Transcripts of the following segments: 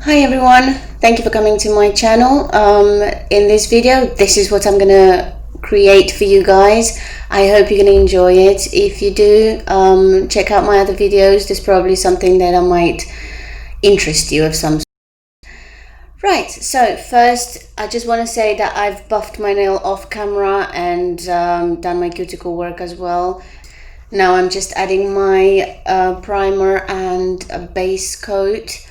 Hi everyone, thank you for coming to my channel. In this video, this is what I'm gonna create for you guys. I hope you're gonna enjoy it. If you do, check out my other videos. There's probably something that I might interest you of some. Right, so first I just want to say that I've buffed my nail off camera and done my cuticle work as well. Now I'm just adding my primer and a base coat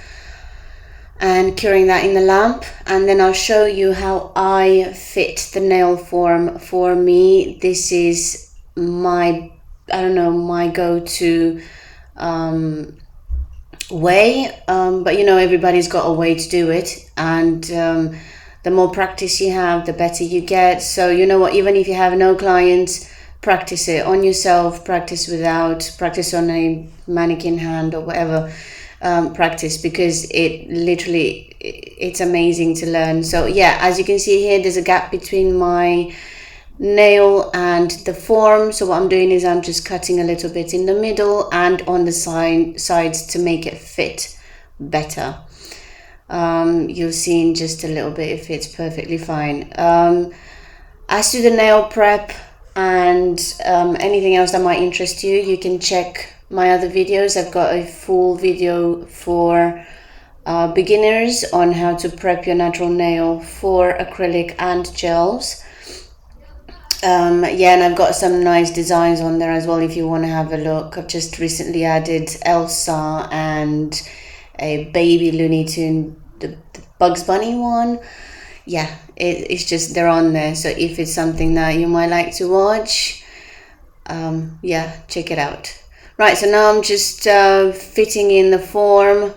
and curing that in the lamp, and then I'll show you how I fit the nail form. For me, this is my, I don't know, my go-to way, but you know, everybody's got a way to do it, and the more practice you have, the better you get. So you know what, even if you have no clients, practice it on yourself, practice on a mannequin hand or whatever. Practice, because it's amazing to learn. So yeah, as you can see here, there's a gap between my nail and the form. So what I'm doing is I'm just cutting a little bit in the middle and on the sides to make it fit better. You'll see in just a little bit it fits perfectly fine. As to the nail prep and anything else that might interest you, you can check my other videos. I've got a full video for beginners on how to prep your natural nail for acrylic and gels. Yeah, and I've got some nice designs on there as well if you want to have a look. I've just recently added Elsa and a baby Looney Tune, the Bugs Bunny one. Yeah, it's just, they're on there. So if it's something that you might like to watch, yeah, check it out. Right, so now I'm just fitting in the form.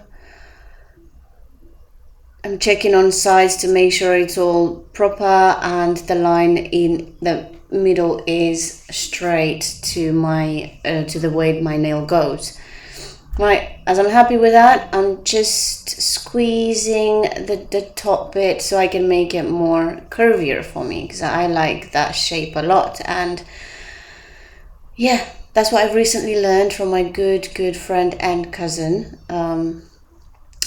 I'm checking on sides to make sure it's all proper and the line in the middle is straight to my to the way my nail goes. Right, as I'm happy with that, I'm just squeezing the top bit so I can make it more curvier for me, because I like that shape a lot. And yeah, that's what I've recently learned from my good friend and cousin.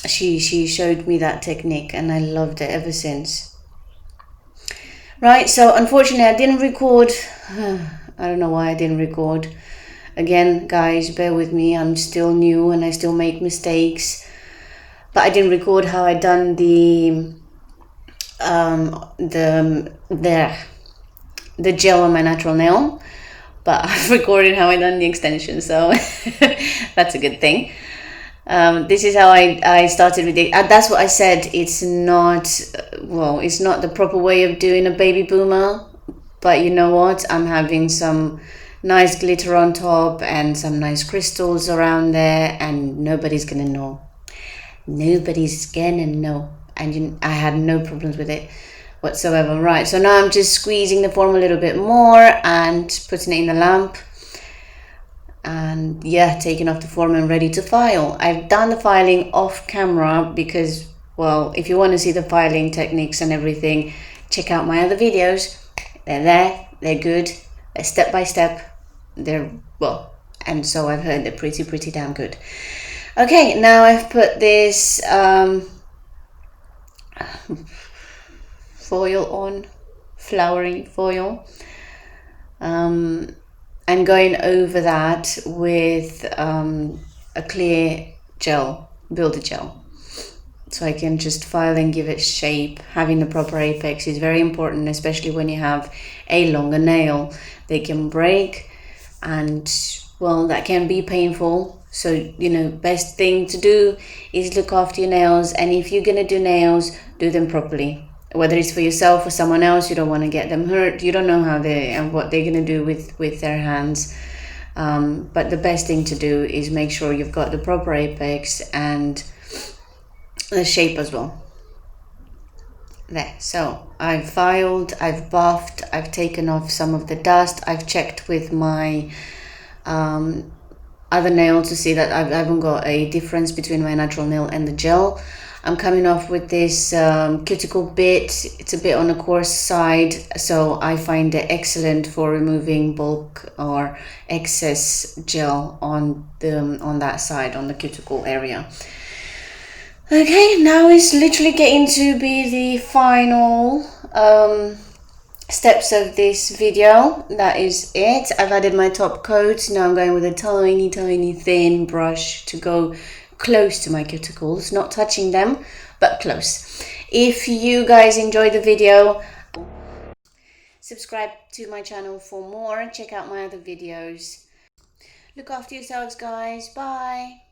She showed me that technique and I loved it ever since. Right, so unfortunately I didn't record. I don't know why I didn't record. Again, guys, bear with me. I'm still new and I still make mistakes. But I didn't record how I done the gel on my natural nail. But I've recorded how I done the extension, so that's a good thing. This is how I started with it. That's what I said. It's not, well, it's not the proper way of doing a baby boomer, but you know what? I'm having some nice glitter on top and some nice crystals around there, and nobody's gonna know. Nobody's gonna know. And I had no problems with it whatsoever. Right, so now I'm just squeezing the form a little bit more and putting it in the lamp, and yeah, taking off the form and ready to file. I've done the filing off camera because, well, if you want to see the filing techniques and everything, check out my other videos. They're there, they're good, they're step by step, they're, well, and so I've heard they're pretty damn good. Okay, now I've put this foil on, flowering foil, and going over that with a clear gel, builder gel, so I can just file and give it shape. Having the proper apex is very important, especially when you have a longer nail. They can break, and well, that can be painful. So, you know, best thing to do is look after your nails, and if you're gonna do nails, do them properly. Whether it's for yourself or someone else, you don't want to get them hurt. You don't know how they and what they're gonna do with their hands. But the best thing to do is make sure you've got the proper apex and the shape as well. There, so I've filed, I've buffed, I've taken off some of the dust. I've checked with my other nail to see that I haven't got a difference between my natural nail and the gel. I'm coming off with this cuticle bit. It's a bit on the coarse side, so I find it excellent for removing bulk or excess gel on that side, on the cuticle area. Okay, now it's literally getting to be the final steps of this video. That is it. I've added my top coat. Now I'm going with a tiny thin brush to go close to my cuticles, not touching them, but close. If you guys enjoyed the video, subscribe to my channel for more. Check out my other videos. Look after yourselves, guys. Bye.